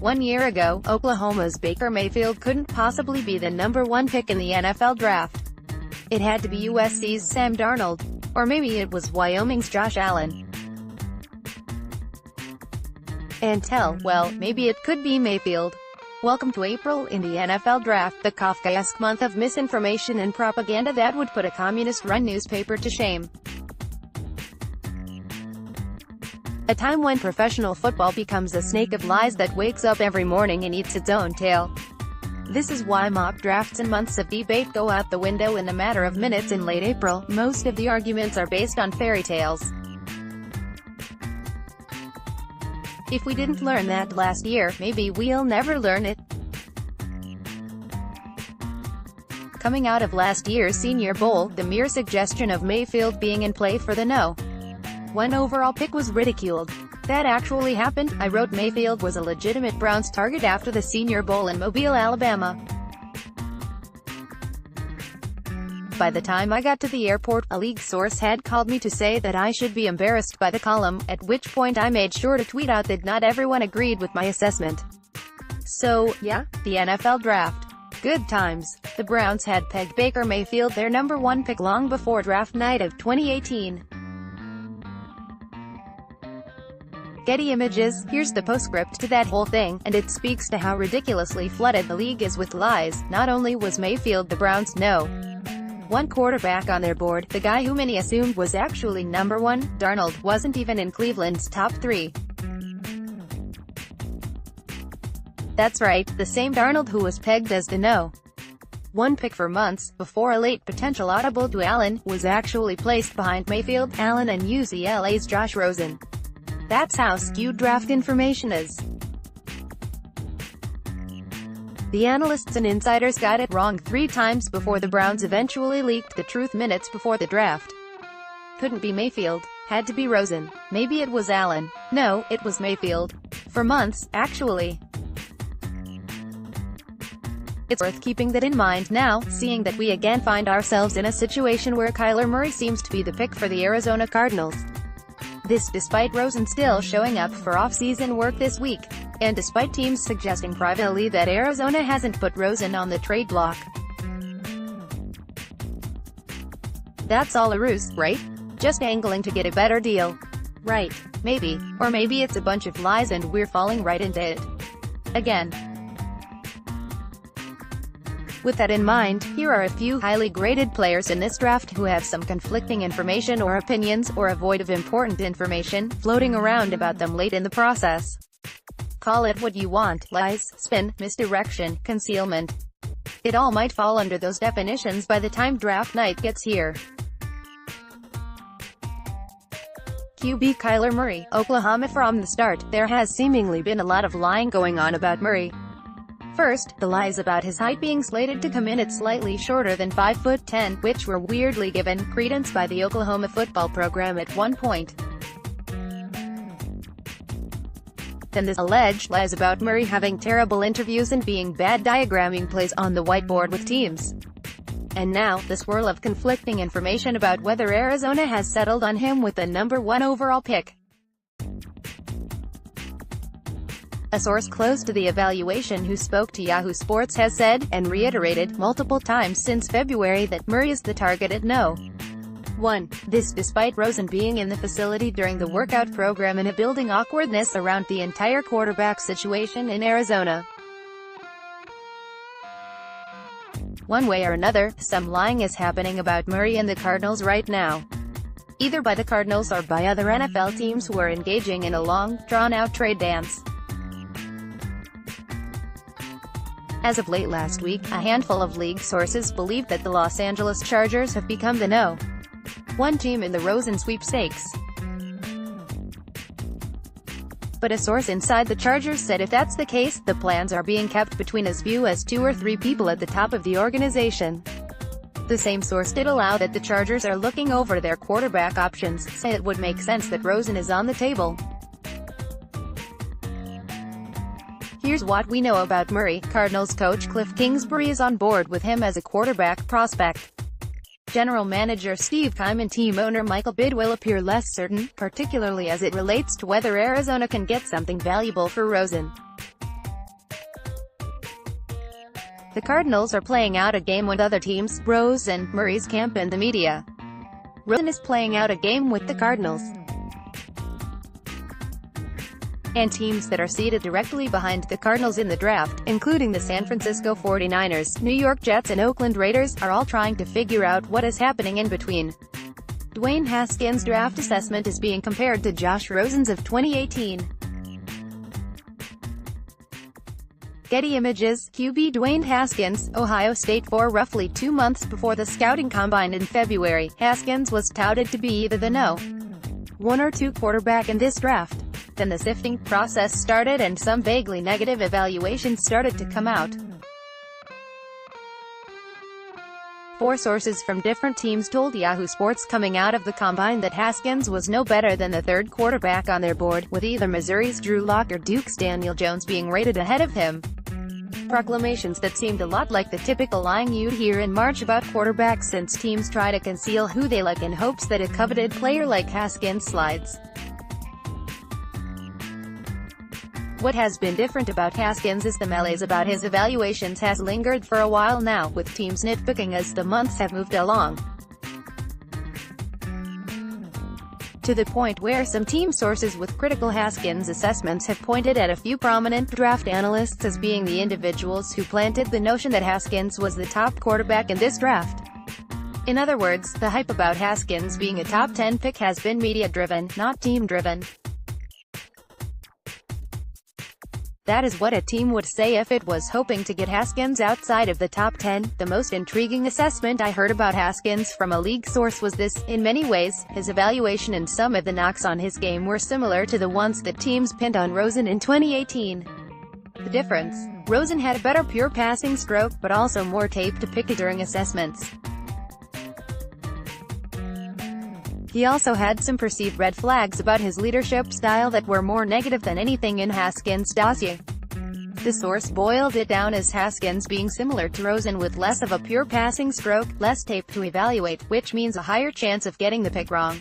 1 year ago, Oklahoma's Baker Mayfield couldn't possibly be the #1 pick in the NFL draft. It had to be USC's Sam Darnold. Or maybe it was Wyoming's Josh Allen. And well, maybe it could be Mayfield. Welcome to April in the NFL Draft, the Kafkaesque month of misinformation and propaganda that would put a communist-run newspaper to shame. A time when professional football becomes a snake of lies that wakes up every morning and eats its own tail. This is why mock drafts and months of debate go out the window in a matter of minutes in late April. Most of the arguments are based on fairy tales. If we didn't learn that last year, maybe we'll never learn it. Coming out of last year's Senior Bowl, the mere suggestion of Mayfield being in play for the #1 overall pick was ridiculed. That actually happened. I wrote Mayfield was a legitimate Browns target after the Senior Bowl in Mobile, Alabama. By the time I got to the airport, a league source had called me to say that I should be embarrassed by the column, at which point I made sure to tweet out that not everyone agreed with my assessment. So, yeah, the NFL Draft. Good times. The Browns had pegged Baker Mayfield their #1 pick long before draft night of 2018. Getty Images. Here's the postscript to that whole thing, and it speaks to how ridiculously flooded the league is with lies. Not only was Mayfield the Browns' #1 quarterback on their board, the guy who many assumed was actually #1, Darnold, wasn't even in Cleveland's top 3. That's right, the same Darnold who was pegged as the #1 pick for months, before a late potential audible to Allen, was actually placed behind Mayfield, Allen and UCLA's Josh Rosen. That's how skewed draft information is. The analysts and insiders got it wrong 3 times before the Browns eventually leaked the truth minutes before the draft. Couldn't be Mayfield. Had to be Rosen. Maybe it was Allen. No, it was Mayfield. For months, actually. It's worth keeping that in mind now, seeing that we again find ourselves in a situation where Kyler Murray seems to be the pick for the Arizona Cardinals. This despite Rosen still showing up for off-season work this week, and despite teams suggesting privately that Arizona hasn't put Rosen on the trade block. That's all a ruse, right? Just angling to get a better deal. Right. Maybe. Or maybe it's a bunch of lies and we're falling right into it. Again. With that in mind, here are a few highly graded players in this draft who have some conflicting information or opinions, or a void of important information, floating around about them late in the process. Call it what you want: lies, spin, misdirection, concealment. It all might fall under those definitions by the time draft night gets here. QB Kyler Murray, Oklahoma. From the start, there has seemingly been a lot of lying going on about Murray. First, the lies about his height being slated to come in at slightly shorter than 5'10", which were weirdly given credence by the Oklahoma football program at one point. Then the alleged lies about Murray having terrible interviews and being bad diagramming plays on the whiteboard with teams. And now, the swirl of conflicting information about whether Arizona has settled on him with the #1 overall pick. A source close to the evaluation who spoke to Yahoo Sports has said, and reiterated, multiple times since February, that Murray is the target at #1. This despite Rosen being in the facility during the workout program and a building awkwardness around the entire quarterback situation in Arizona. One way or another, some lying is happening about Murray and the Cardinals right now. Either by the Cardinals or by other NFL teams who are engaging in a long, drawn-out trade dance. As of late last week, a handful of league sources believed that the Los Angeles Chargers have become the #1 team in the Rosen sweepstakes. But a source inside the Chargers said if that's the case, the plans are being kept between as few as 2 or 3 people at the top of the organization. The same source did allow that the Chargers are looking over their quarterback options, saying it would make sense that Rosen is on the table. Here's what we know about Murray. Cardinals coach Cliff Kingsbury is on board with him as a quarterback prospect. General Manager Steve Keim and team owner Michael Bidwill appear less certain, particularly as it relates to whether Arizona can get something valuable for Rosen. The Cardinals are playing out a game with other teams, Rose and Murray's camp and the media. Rosen is playing out a game with the Cardinals and teams that are seated directly behind the Cardinals in the draft, including the San Francisco 49ers, New York Jets and Oakland Raiders, are all trying to figure out what is happening in between. Dwayne Haskins' draft assessment is being compared to Josh Rosen's of 2018. Getty Images, QB Dwayne Haskins, Ohio State. For roughly 2 months before the scouting combine in February, Haskins was touted to be either the No. 1 or 2 quarterback in this draft. Then the sifting process started and some vaguely negative evaluations started to come out. 4 sources from different teams told Yahoo Sports coming out of the combine that Haskins was no better than the 3rd quarterback on their board, with either Missouri's Drew Lock or Duke's Daniel Jones being rated ahead of him. Proclamations that seemed a lot like the typical lying you'd hear in March about quarterbacks, since teams try to conceal who they like in hopes that a coveted player like Haskins slides. What has been different about Haskins is the malaise about his evaluations has lingered for a while now, with teams nitpicking as the months have moved along. To the point where some team sources with critical Haskins assessments have pointed at a few prominent draft analysts as being the individuals who planted the notion that Haskins was the top quarterback in this draft. In other words, the hype about Haskins being a top 10 pick has been media-driven, not team-driven. That is what a team would say if it was hoping to get Haskins outside of the top 10. The most intriguing assessment I heard about Haskins from a league source was this: in many ways, his evaluation and some of the knocks on his game were similar to the ones that teams pinned on Rosen in 2018. The difference? Rosen had a better pure passing stroke, but also more tape to pick at during assessments. He also had some perceived red flags about his leadership style that were more negative than anything in Haskins' dossier. The source boiled it down as Haskins being similar to Rosen with less of a pure passing stroke, less tape to evaluate, which means a higher chance of getting the pick wrong.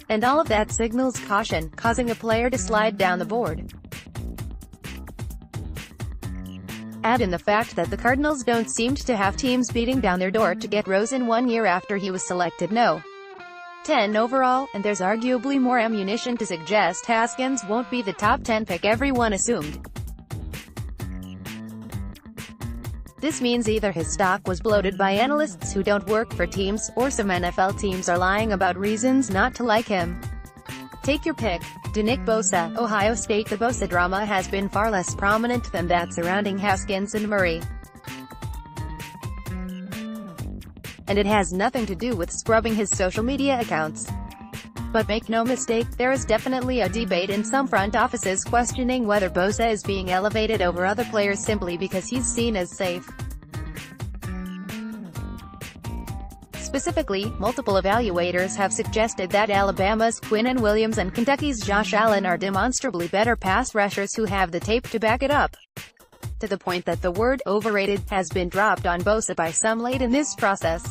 And all of that signals caution, causing a player to slide down the board. Add in the fact that the Cardinals don't seem to have teams beating down their door to get Rosen 1 year after he was selected No. 10 overall, and there's arguably more ammunition to suggest Haskins won't be the top 10 pick everyone assumed. This means either his stock was bloated by analysts who don't work for teams, or some NFL teams are lying about reasons not to like him. Take your pick. Nick Bosa, Ohio State. The Bosa drama has been far less prominent than that surrounding Haskins and Murray. And it has nothing to do with scrubbing his social media accounts. But make no mistake, there is definitely a debate in some front offices questioning whether Bosa is being elevated over other players simply because he's seen as safe. Specifically, multiple evaluators have suggested that Alabama's Quinnen Williams and Kentucky's Josh Allen are demonstrably better pass rushers who have the tape to back it up. To the point that the word "overrated" has been dropped on Bosa by some late in this process.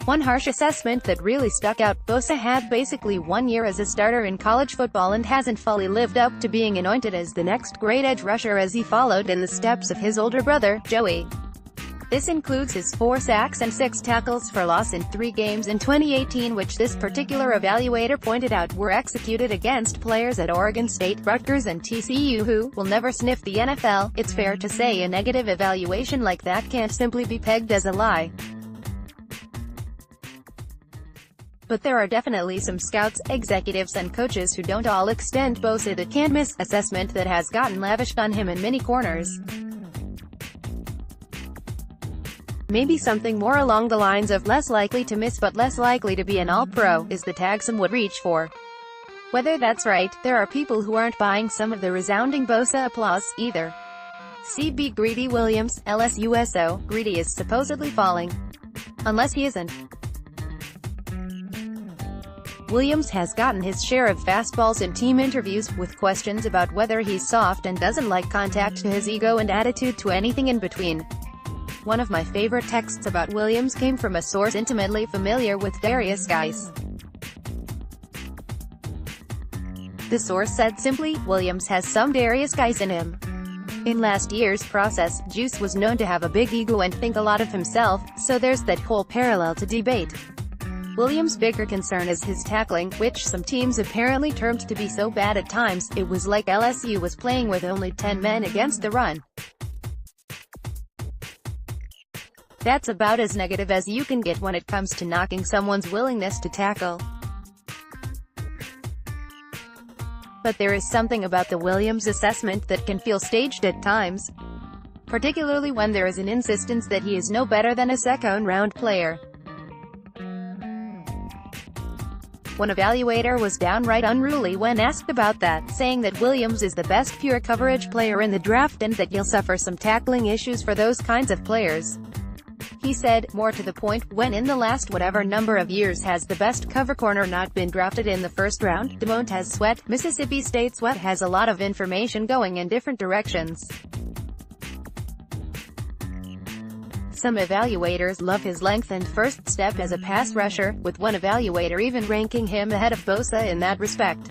One harsh assessment that really stuck out: Bosa had basically 1 year as a starter in college football and hasn't fully lived up to being anointed as the next great edge rusher as he followed in the steps of his older brother, Joey. This includes his 4 sacks and 6 tackles for loss in 3 games in 2018, which this particular evaluator pointed out were executed against players at Oregon State, Rutgers and TCU who will never sniff the NFL. It's fair to say a negative evaluation like that can't simply be pegged as a lie. But there are definitely some scouts, executives and coaches who don't all extend Bosa the can't-miss assessment that has gotten lavished on him in many corners. Maybe something more along the lines of less likely to miss but less likely to be an all-pro is the tag some would reach for. Whether that's right, there are people who aren't buying some of the resounding Bosa applause, either. CB Greedy Williams, LSUSO, Greedy is supposedly falling. Unless he isn't. Williams has gotten his share of fastballs in team interviews, with questions about whether he's soft and doesn't like contact to his ego and attitude to anything in between. One of my favorite texts about Williams came from a source intimately familiar with Darius Geis. The source said simply, Williams has some Darius guys in him. In last year's process, Juice was known to have a big ego and think a lot of himself, so there's that whole parallel to debate. Williams' bigger concern is his tackling, which some teams apparently termed to be so bad at times, it was like LSU was playing with only 10 men against the run. That's about as negative as you can get when it comes to knocking someone's willingness to tackle. But there is something about the Williams assessment that can feel staged at times, particularly when there is an insistence that he is no better than a second-round player. One evaluator was downright unruly when asked about that, saying that Williams is the best pure coverage player in the draft and that you'll suffer some tackling issues for those kinds of players. He said, more to the point, when in the last whatever number of years has the best cover corner not been drafted in the first round? Demontez Sweat, Mississippi State. Sweat has a lot of information going in different directions. Some evaluators love his length and first step as a pass rusher, with one evaluator even ranking him ahead of Bosa in that respect.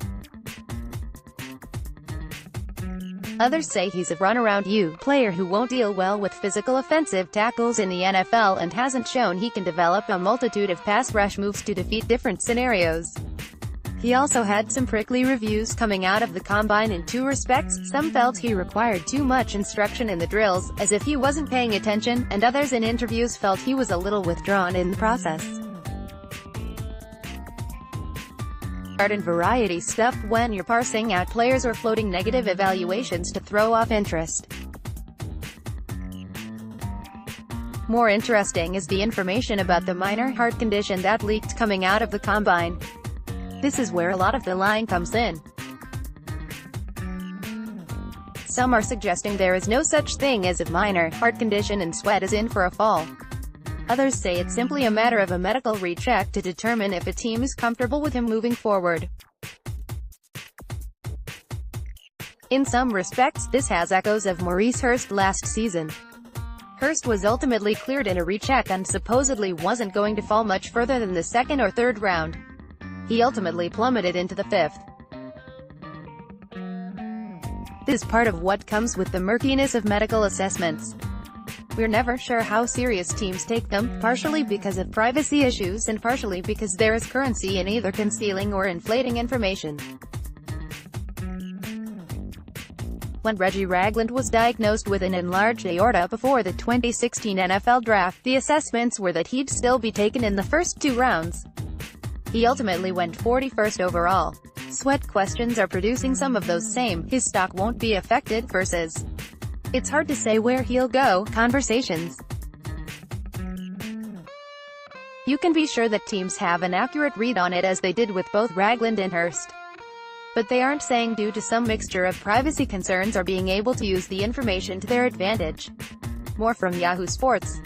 Others say he's a run-around player who won't deal well with physical offensive tackles in the NFL and hasn't shown he can develop a multitude of pass rush moves to defeat different scenarios. He also had some prickly reviews coming out of the combine in two respects. Some felt he required too much instruction in the drills, as if he wasn't paying attention, and others in interviews felt he was a little withdrawn in the process. Garden variety stuff when you're parsing out players or floating negative evaluations to throw off interest. More interesting is the information about the minor heart condition that leaked coming out of the combine. This is where a lot of the lying comes in. Some are suggesting there is no such thing as a minor heart condition and Sweat is in for a fall. Others say it's simply a matter of a medical recheck to determine if a team is comfortable with him moving forward. In some respects, this has echoes of Maurice Hurst last season. Hurst was ultimately cleared in a recheck and supposedly wasn't going to fall much further than the second or third round. He ultimately plummeted into the fifth. This is part of what comes with the murkiness of medical assessments. We're never sure how serious teams take them, partially because of privacy issues and partially because there is currency in either concealing or inflating information. When Reggie Ragland was diagnosed with an enlarged aorta before the 2016 NFL Draft, the assessments were that he'd still be taken in the first 2 rounds. He ultimately went 41st overall. Sweat questions are producing some of those same, his stock won't be affected, versus it's hard to say where he'll go, conversations. You can be sure that teams have an accurate read on it as they did with both Ragland and Hurst. But they aren't saying due to some mixture of privacy concerns or being able to use the information to their advantage. More from Yahoo Sports.